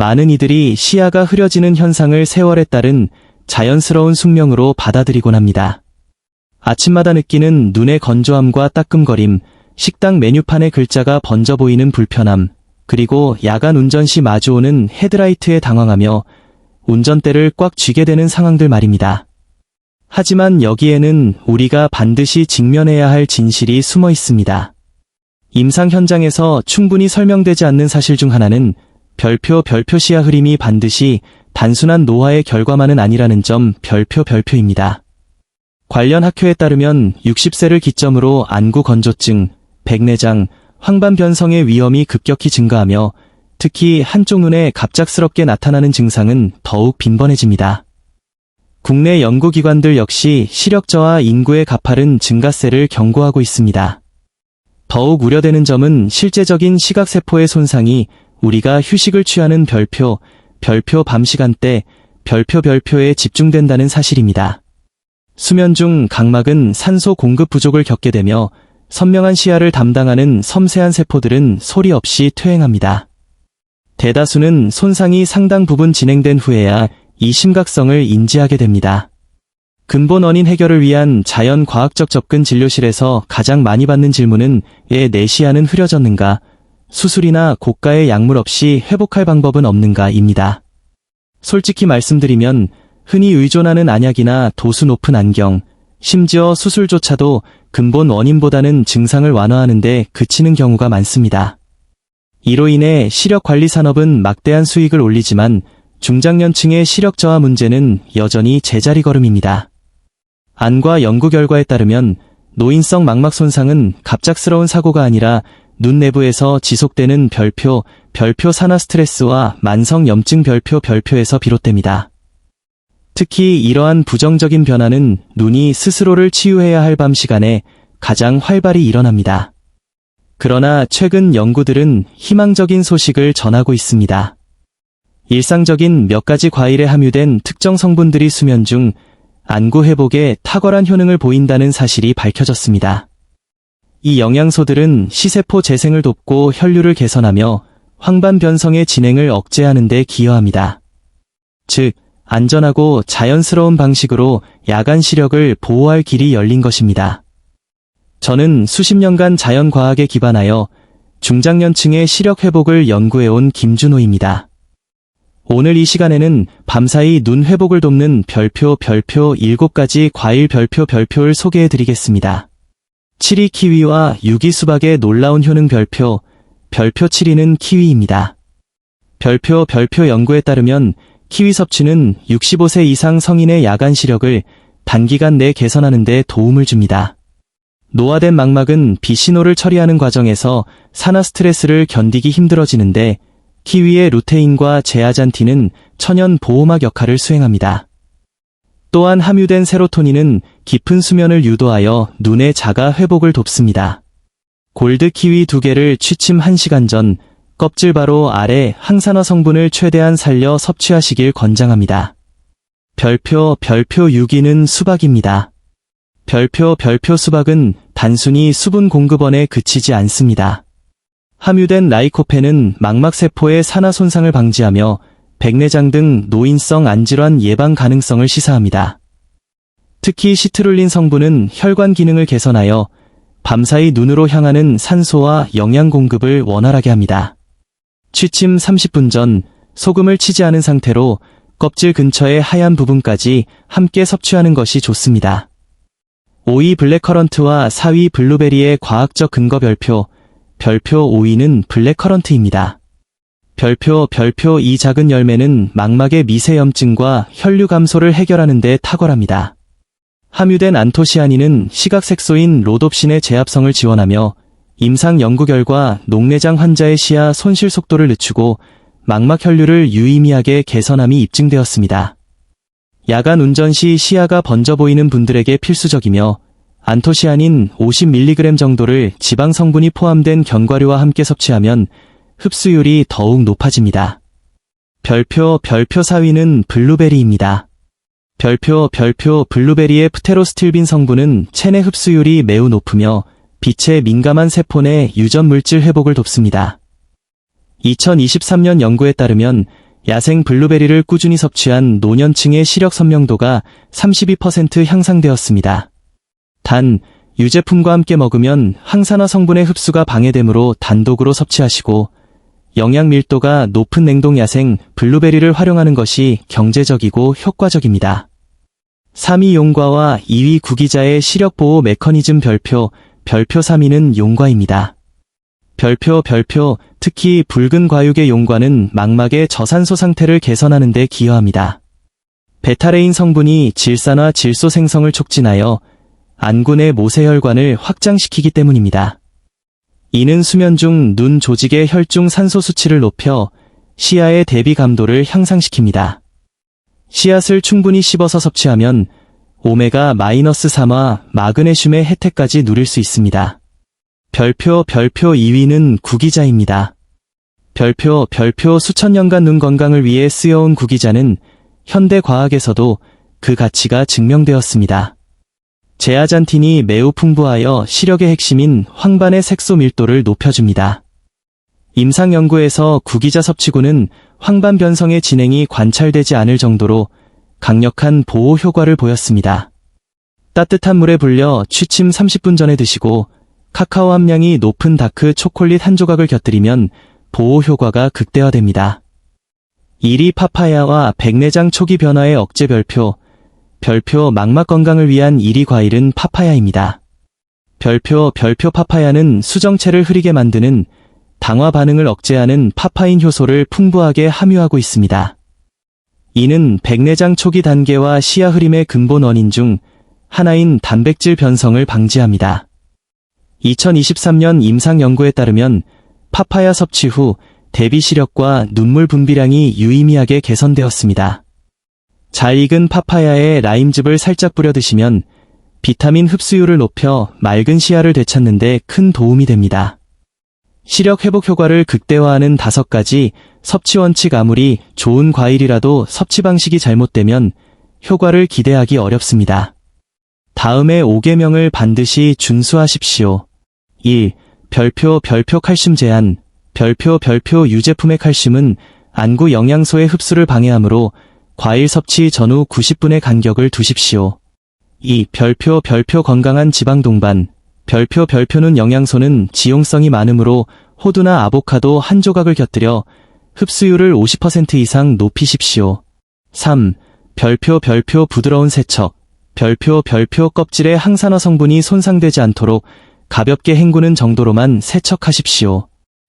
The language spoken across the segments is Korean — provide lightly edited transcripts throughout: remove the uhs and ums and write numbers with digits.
많은 이들이 시야가 흐려지는 현상을 세월에 따른 자연스러운 숙명으로 받아들이곤 합니다. 아침마다 느끼는 눈의 건조함과 따끔거림, 식당 메뉴판의 글자가 번져 보이는 불편함, 그리고 야간 운전 시 마주오는 헤드라이트에 당황하며 운전대를 꽉 쥐게 되는 상황들 말입니다. 하지만 여기에는 우리가 반드시 직면해야 할 진실이 숨어 있습니다. 임상 현장에서 충분히 설명되지 않는 사실 중 하나는 별표 시야 흐림이 반드시 단순한 노화의 결과만은 아니라는 점 별표입니다. 관련 학회에 따르면 60세를 기점으로 안구 건조증, 백내장, 황반 변성의 위험이 급격히 증가하며 특히 한쪽 눈에 갑작스럽게 나타나는 증상은 더욱 빈번해집니다. 국내 연구기관들 역시 시력 저하 인구의 가파른 증가세를 경고하고 있습니다. 더욱 우려되는 점은 실제적인 시각세포의 손상이 우리가 휴식을 취하는 별표 밤 시간대, 별표에 집중된다는 사실입니다. 수면 중 각막은 산소 공급 부족을 겪게 되며 선명한 시야를 담당하는 섬세한 세포들은 소리 없이 퇴행합니다. 대다수는 손상이 상당 부분 진행된 후에야 이 심각성을 인지하게 됩니다. 근본 원인 해결을 위한 자연과학적 접근 진료실에서 가장 많이 받는 질문은 왜 내 시야는 흐려졌는가? 수술이나 고가의 약물 없이 회복할 방법은 없는가?입니다. 솔직히 말씀드리면 흔히 의존하는 안약이나 도수 높은 안경, 심지어 수술조차도 근본 원인보다는 증상을 완화하는 데 그치는 경우가 많습니다. 이로 인해 시력관리 산업은 막대한 수익을 올리지만 중장년층의 시력 저하 문제는 여전히 제자리 걸음입니다. 안과 연구 결과에 따르면 노인성 망막 손상은 갑작스러운 사고가 아니라 눈 내부에서 지속되는 별표 산화 스트레스와 만성 염증 별표에서 비롯됩니다. 특히 이러한 부정적인 변화는 눈이 스스로를 치유해야 할 밤 시간에 가장 활발히 일어납니다. 그러나 최근 연구들은 희망적인 소식을 전하고 있습니다. 일상적인 몇 가지 과일에 함유된 특정 성분들이 수면 중 안구 회복에 탁월한 효능을 보인다는 사실이 밝혀졌습니다. 이 영양소들은 시세포 재생을 돕고 혈류를 개선하며 황반 변성의 진행을 억제하는 데 기여합니다. 즉, 안전하고 자연스러운 방식으로 야간 시력을 보호할 길이 열린 것입니다. 저는 수십 년간 자연과학에 기반하여 중장년층의 시력 회복을 연구해온 김준호입니다. 오늘 이 시간에는 밤사이 눈 회복을 돕는 별표 7가지 과일 별표를 소개해드리겠습니다. 7위 키위와 6위 수박의 놀라운 효능 별표 7위는 키위입니다. 별표 연구에 따르면 키위 섭취는 65세 이상 성인의 야간 시력을 단기간 내 개선하는 데 도움을 줍니다. 노화된 망막은 빛신호를 처리하는 과정에서 산화 스트레스를 견디기 힘들어지는데 키위의 루테인과 제아잔틴은 천연 보호막 역할을 수행합니다. 또한 함유된 세로토닌은 깊은 수면을 유도하여 눈의 자가 회복을 돕습니다. 골드 키위 2개를 취침 1시간 전 껍질 바로 아래 항산화 성분을 최대한 살려 섭취하시길 권장합니다. 별표 6위는 수박입니다. 별표 수박은 단순히 수분 공급원에 그치지 않습니다. 함유된 라이코펜은 망막세포의 산화 손상을 방지하며 백내장 등 노인성 안질환 예방 가능성을 시사합니다. 특히 시트룰린 성분은 혈관 기능을 개선하여 밤사이 눈으로 향하는 산소와 영양 공급을 원활하게 합니다. 취침 30분 전 소금을 치지 않은 상태로 껍질 근처의 하얀 부분까지 함께 섭취하는 것이 좋습니다. 5위 블랙커런트와 4위 블루베리의 과학적 근거 별표 5위는 블랙커런트입니다. 별표 이 작은 열매는 망막의 미세염증과 혈류 감소를 해결하는 데 탁월합니다. 함유된 안토시아닌은 시각색소인 로놉신의 제합성을 지원하며 임상 연구 결과 녹내장 환자의 시야 손실 속도를 늦추고 망막 혈류를 유의미하게 개선함이 입증되었습니다. 야간 운전 시 시야가 번져 보이는 분들에게 필수적이며 안토시아닌 50mg 정도를 지방 성분이 포함된 견과류와 함께 섭취하면 흡수율이 더욱 높아집니다. 별표 4위는 블루베리입니다. 별표 블루베리의 프테로스틸빈 성분은 체내 흡수율이 매우 높으며 빛에 민감한 세포 내 유전 물질 회복을 돕습니다. 2023년 연구에 따르면 야생 블루베리를 꾸준히 섭취한 노년층의 시력 선명도가 32% 향상되었습니다. 단, 유제품과 함께 먹으면 항산화 성분의 흡수가 방해되므로 단독으로 섭취하시고 영양 밀도가 높은 냉동 야생 블루베리를 활용하는 것이 경제적이고 효과적입니다. 3위 용과와 2위 구기자의 시력 보호 메커니즘 별표 3위는 용과입니다. 별표, 특히 붉은 과육의 용과는 망막의 저산소 상태를 개선하는 데 기여합니다. 베타레인 성분이 질산화 질소 생성을 촉진하여 안군의 모세혈관을 확장시키기 때문입니다. 이는 수면 중 눈 조직의 혈중 산소 수치를 높여 시야의 대비 감도를 향상시킵니다. 씨앗을 충분히 씹어서 섭취하면 오메가-3와 마그네슘의 혜택까지 누릴 수 있습니다. 별표 2위는 구기자입니다. 별표 수천 년간 눈 건강을 위해 쓰여온 구기자는 현대 과학에서도 그 가치가 증명되었습니다. 제아잔틴이 매우 풍부하여 시력의 핵심인 황반의 색소 밀도를 높여줍니다. 임상 연구에서 구기자 섭취구는 황반 변성의 진행이 관찰되지 않을 정도로 강력한 보호 효과를 보였습니다. 따뜻한 물에 불려 취침 30분 전에 드시고 카카오 함량이 높은 다크 초콜릿 한 조각을 곁들이면 보호 효과가 극대화됩니다. 1위 파파야와 백내장 초기 변화의 억제 별표 망막 건강을 위한 1위 과일은 파파야입니다. 별표 파파야는 수정체를 흐리게 만드는 당화 반응을 억제하는 파파인 효소를 풍부하게 함유하고 있습니다. 이는 백내장 초기 단계와 시야 흐림의 근본 원인 중 하나인 단백질 변성을 방지합니다. 2023년 임상 연구에 따르면 파파야 섭취 후 대비 시력과 눈물 분비량이 유의미하게 개선되었습니다. 잘 익은 파파야에 라임즙을 살짝 뿌려 드시면 비타민 흡수율을 높여 맑은 시야를 되찾는 데 큰 도움이 됩니다. 시력 회복 효과를 극대화하는 5가지 섭취 원칙. 아무리 좋은 과일이라도 섭취 방식이 잘못되면 효과를 기대하기 어렵습니다. 다음의 5계명을 반드시 준수하십시오. 1. 별표 칼슘 제한. 별표 유제품의 칼슘은 안구 영양소의 흡수를 방해하므로 과일 섭취 전후 90분의 간격을 두십시오. 2. 별표 건강한 지방 동반. 별표는 영양소는 지용성이 많으므로 호두나 아보카도 한 조각을 곁들여 흡수율을 50% 이상 높이십시오. 3. 별표 부드러운 세척. 별표 껍질의 항산화 성분이 손상되지 않도록 가볍게 헹구는 정도로만 세척하십시오.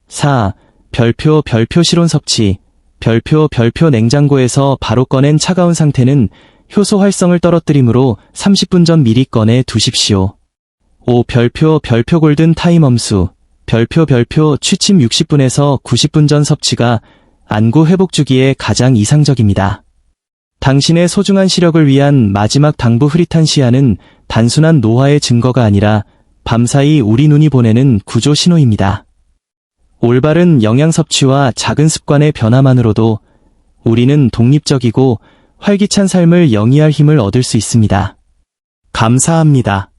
4. 별표 실온 섭취. 별표 냉장고에서 바로 꺼낸 차가운 상태는 효소 활성을 떨어뜨리므로 30분 전 미리 꺼내 두십시오. 5. 별표 골든 타임 엄수. 별표 취침 60분에서 90분 전 섭취가 안구 회복 주기에 가장 이상적입니다. 당신의 소중한 시력을 위한 마지막 당부. 흐릿한 시야는 단순한 노화의 증거가 아니라 밤사이 우리 눈이 보내는 구조 신호입니다. 올바른 영양 섭취와 작은 습관의 변화만으로도 우리는 독립적이고 활기찬 삶을 영위할 힘을 얻을 수 있습니다. 감사합니다.